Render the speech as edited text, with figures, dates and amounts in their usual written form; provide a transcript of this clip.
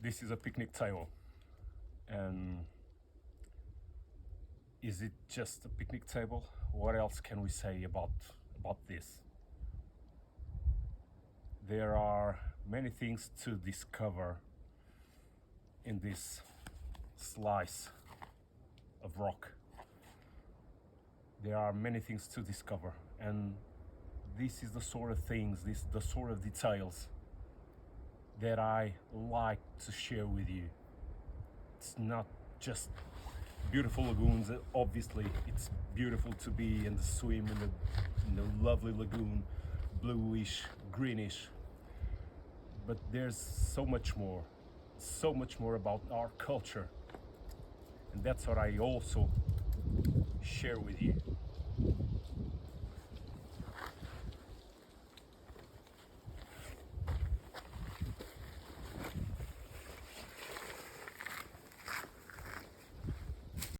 This is a picnic table, and is it just a picnic table? What else can we say about this? There are many things to discover in this slice of rock. There are many things to discover, and this is the sort of things, the sort of details that I like to share with you. It's not just beautiful lagoons. Obviously, it's beautiful to be and swim in the lovely lagoon, bluish, greenish. But there's so much more about our culture, and that's what I also share with you.